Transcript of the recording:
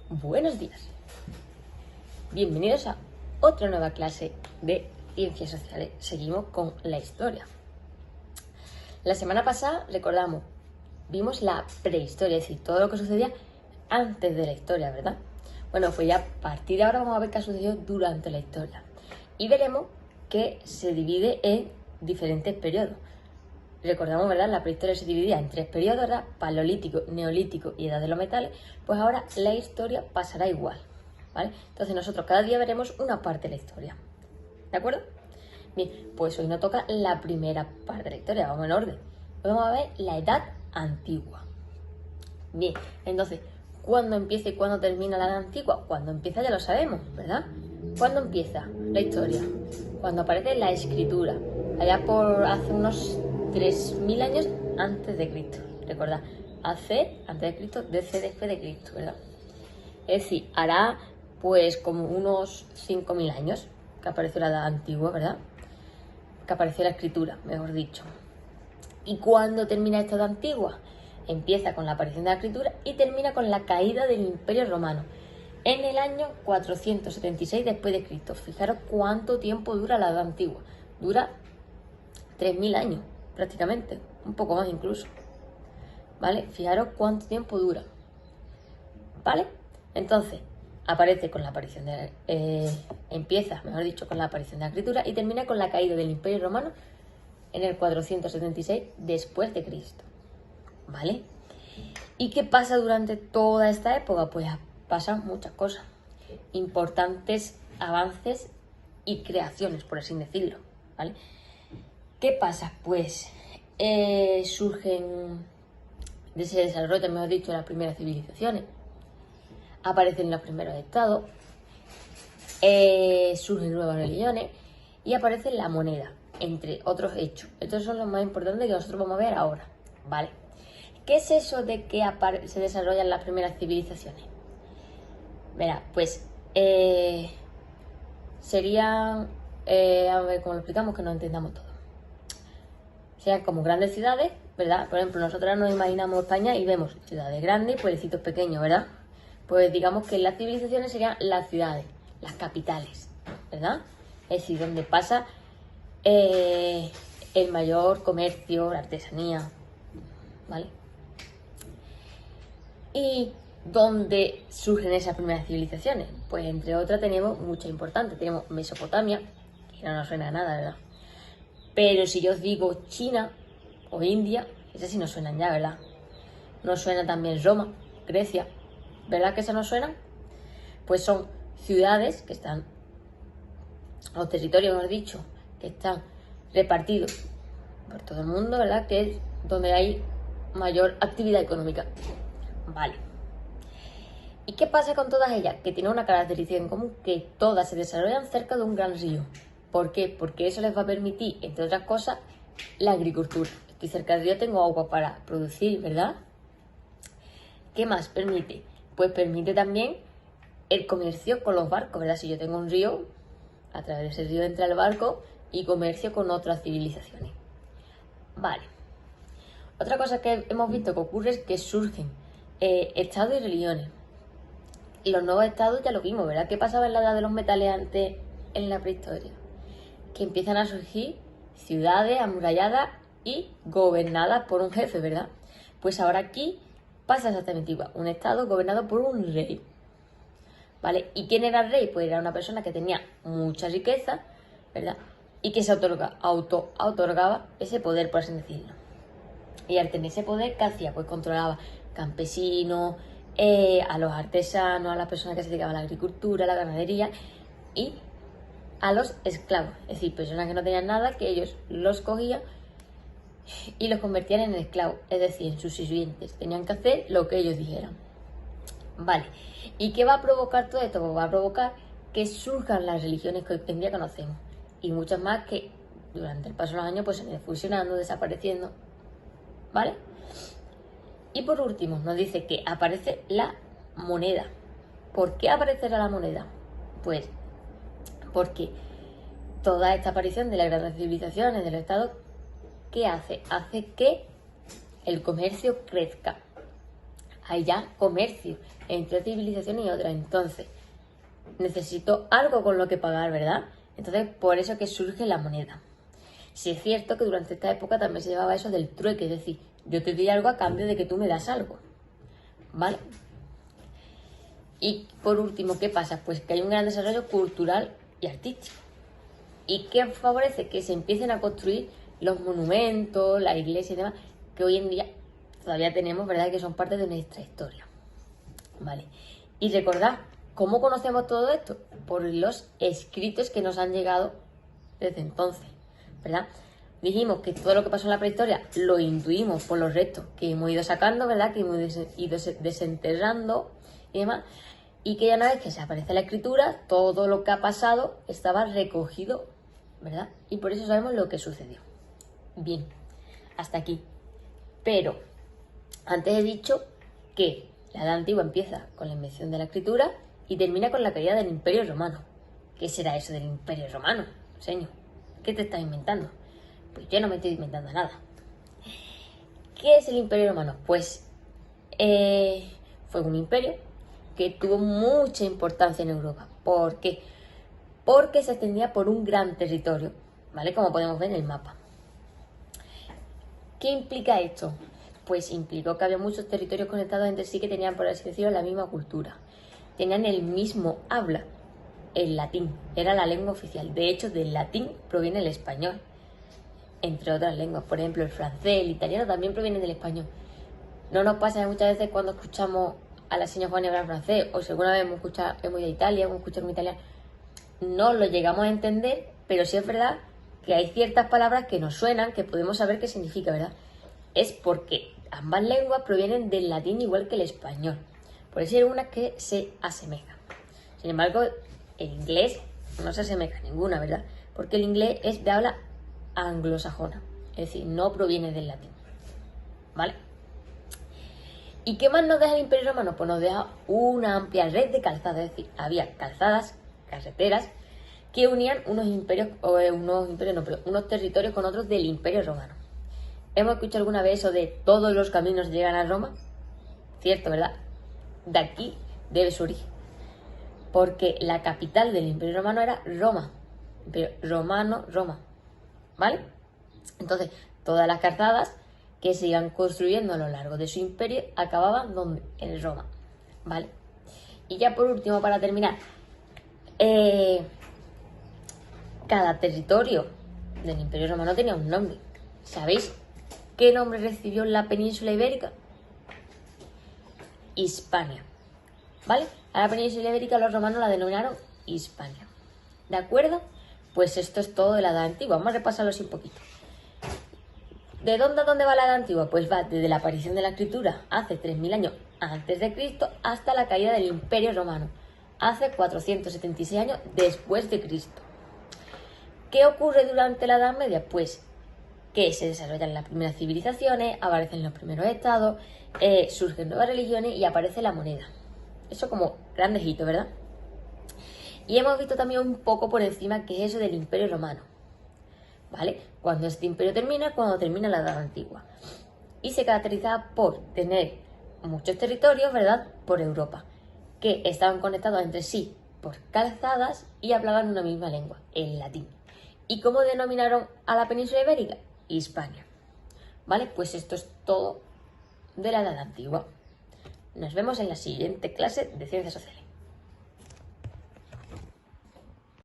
Buenos días. Bienvenidos a otra nueva clase de Ciencias Sociales. Seguimos con la historia. La semana pasada, recordamos, vimos la prehistoria, es decir, todo lo que sucedía antes de la historia, ¿verdad? Bueno, pues ya a partir de ahora vamos a ver qué ha sucedido durante la historia. Y veremos que se divide en diferentes periodos. Recordamos, ¿verdad? La prehistoria se dividía en tres periodos, ¿verdad? Paleolítico, neolítico y edad de los metales. Pues ahora la historia pasará igual, ¿vale? Entonces nosotros cada día veremos una parte de la historia, ¿de acuerdo? Bien, pues hoy nos toca la primera parte de la historia, vamos en orden. Hoy vamos a ver la edad antigua. Bien, entonces, ¿cuándo empieza y cuándo termina la edad antigua? Cuando empieza ya lo sabemos, ¿verdad? ¿Cuándo empieza la historia? Cuando aparece la escritura, allá por hace unos 3000 años antes de Cristo. Recordad, AC antes de Cristo, DC después de Cristo, ¿verdad? Es decir, hará pues como unos 5000 años que apareció la edad antigua, ¿verdad? Que apareció la escritura, mejor dicho. ¿Y cuándo termina esta edad antigua? Empieza con la aparición de la escritura y termina con la caída del Imperio Romano en el año 476 después de Cristo. Fijaros cuánto tiempo dura la edad antigua. Dura 3000 años prácticamente, un poco más incluso, ¿vale? Fijaros cuánto tiempo dura, ¿vale? Entonces, aparece con la aparición de... empieza, mejor dicho, con la aparición de la escritura y termina con la caída del Imperio Romano en el 476 después de Cristo, ¿vale? ¿Y qué pasa durante toda esta época? Pues pasan muchas cosas, importantes avances y creaciones, por así decirlo, ¿vale? ¿Qué pasa? Pues surgen, se desarrollan, mejor dicho, las primeras civilizaciones, aparecen los primeros estados, surgen nuevas religiones y aparece la moneda, entre otros hechos. Estos son los más importantes que nosotros vamos a ver ahora, ¿vale? ¿Qué es eso de que se desarrollan las primeras civilizaciones? Verá, pues serían, a ver cómo lo explicamos que no entendamos todo. Sean como grandes ciudades, ¿verdad? Por ejemplo, nosotros nos imaginamos España y vemos ciudades grandes y pueblecitos pequeños, ¿verdad? Pues digamos que las civilizaciones serían las ciudades, las capitales, ¿verdad? Es decir, donde pasa el mayor comercio, la artesanía, ¿vale? ¿Y dónde surgen esas primeras civilizaciones? Pues entre otras tenemos muchas importantes. Tenemos Mesopotamia, que no nos suena a nada, ¿verdad? Pero si yo os digo China o India, esas sí nos suenan ya, ¿verdad? Nos suena también Roma, Grecia, ¿verdad que esas nos suenan? Pues son ciudades que están, o territorios, mejor dicho, que están repartidos por todo el mundo, ¿verdad? Que es donde hay mayor actividad económica. Vale. ¿Y qué pasa con todas ellas? Que tienen una característica en común, que todas se desarrollan cerca de un gran río. ¿Por qué? Porque eso les va a permitir, entre otras cosas, la agricultura. Estoy cerca del río, tengo agua para producir, ¿verdad? ¿Qué más permite? Pues permite también el comercio con los barcos, ¿verdad? Si yo tengo un río, a través de ese río entra el barco y comercio con otras civilizaciones. Vale. Otra cosa que hemos visto que ocurre es que surgen estados y religiones. Y los nuevos estados ya lo vimos, ¿verdad? ¿Qué pasaba en la edad de los metales antes en la prehistoria? Que empiezan a surgir ciudades amuralladas y gobernadas por un jefe, ¿verdad? Pues ahora aquí pasa exactamente igual, un estado gobernado por un rey, ¿vale? ¿Y quién era el rey? Pues era una persona que tenía mucha riqueza, ¿verdad? Y que se auto-otorgaba ese poder, por así decirlo. Y al tener ese poder, ¿qué hacía? Pues controlaba campesinos, a los artesanos, a las personas que se dedicaban a la agricultura, a la ganadería y a los esclavos, es decir, personas que no tenían nada, que ellos los cogían y los convertían en esclavos, es decir, en sus sirvientes. Tenían que hacer lo que ellos dijeran. Vale, ¿y qué va a provocar todo esto? Pues va a provocar que surjan las religiones que hoy en día conocemos y muchas más que durante el paso de los años pues se han ido fusionando, desapareciendo, ¿vale? Y por último nos dice que aparece la moneda. ¿Por qué aparecerá la moneda? Pues porque toda esta aparición de las grandes civilizaciones, de los estados, ¿qué hace? Hace que el comercio crezca. hay ya comercio entre civilización y otra. Entonces, necesito algo con lo que pagar, ¿verdad? Entonces, por eso que surge la moneda. Sí es cierto que durante esta época también se llevaba eso del trueque, es decir, yo te doy algo a cambio de que tú me das algo, ¿vale? Y por último, ¿qué pasa? Pues que hay un gran desarrollo cultural y artístico. ¿Y qué favorece? Que se empiecen a construir los monumentos, la iglesia y demás, que hoy en día todavía tenemos, ¿verdad? Que son parte de nuestra historia, ¿vale? Y recordad, ¿cómo conocemos todo esto? Por los escritos que nos han llegado desde entonces, ¿verdad? Dijimos que todo lo que pasó en la prehistoria lo intuimos por los restos que hemos ido sacando, ¿verdad? Que hemos ido desenterrando y demás. Y que ya una vez que se aparece la escritura, todo lo que ha pasado estaba recogido, ¿verdad? Y por eso sabemos lo que sucedió. Bien, hasta aquí. Pero antes he dicho que la Edad Antigua empieza con la invención de la escritura y termina con la caída del Imperio Romano. ¿Qué será eso del Imperio Romano, señor? ¿Qué te estás inventando? Pues yo no me estoy inventando nada. ¿Qué es el Imperio Romano? Pues fue un imperio que tuvo mucha importancia en Europa. ¿Por qué? Porque se extendía por un gran territorio, ¿vale? Como podemos ver en el mapa. ¿Qué implica esto? Pues implicó que había muchos territorios conectados entre sí que tenían, por así decirlo, la misma cultura. Tenían el mismo habla, el latín. Era la lengua oficial. De hecho, del latín proviene el español, entre otras lenguas. Por ejemplo, el francés, el italiano también provienen del español. No nos pasa muchas veces cuando escuchamos a la señora Juana hablar francés, o si alguna vez hemos ido a Italia, hemos escuchado un italiano, no lo llegamos a entender, pero sí es verdad que hay ciertas palabras que nos suenan, que podemos saber qué significa, ¿verdad? Es porque ambas lenguas provienen del latín igual que el español. Por eso hay unas que se asemejan. Sin embargo, el inglés no se asemeja a ninguna, ¿verdad? Porque el inglés es de habla anglosajona, es decir, no proviene del latín, ¿vale? ¿Y qué más nos deja el Imperio Romano? Pues nos deja una amplia red de calzadas, es decir, había calzadas, carreteras, que unían unos territorios con otros del Imperio Romano. ¿Hemos escuchado alguna vez eso de todos los caminos llegan a Roma? Cierto, ¿verdad? De aquí debe su origen. Porque la capital del Imperio Romano era Roma. Imperio Romano, Roma. ¿Vale? Entonces, todas las calzadas que se iban construyendo a lo largo de su imperio acababan ¿dónde? En Roma. ¿Vale? Y ya por último, para terminar, cada territorio del Imperio Romano tenía un nombre. ¿Sabéis qué nombre recibió la península ibérica? Hispania. ¿Vale? A la península ibérica los romanos la denominaron Hispania. ¿De acuerdo? Pues esto es todo de la Edad Antigua. Vamos a repasarlo así un poquito. ¿De dónde a dónde va la Edad Antigua? Pues va desde la aparición de la escritura hace 3000 años antes de Cristo hasta la caída del Imperio Romano hace 476 años después de Cristo. ¿Qué ocurre durante la Edad Media? Pues que se desarrollan las primeras civilizaciones, aparecen los primeros estados, surgen nuevas religiones y aparece la moneda. Eso como grandes hitos, ¿verdad? Y hemos visto también un poco por encima qué es eso del Imperio Romano, ¿vale? Cuando este imperio termina, cuando termina la Edad Antigua. Y se caracterizaba por tener muchos territorios, ¿verdad?, por Europa, que estaban conectados entre sí por calzadas y hablaban una misma lengua, el latín. ¿Y cómo denominaron a la península ibérica? Hispania. ¿Vale? Pues esto es todo de la Edad Antigua. Nos vemos en la siguiente clase de Ciencias Sociales.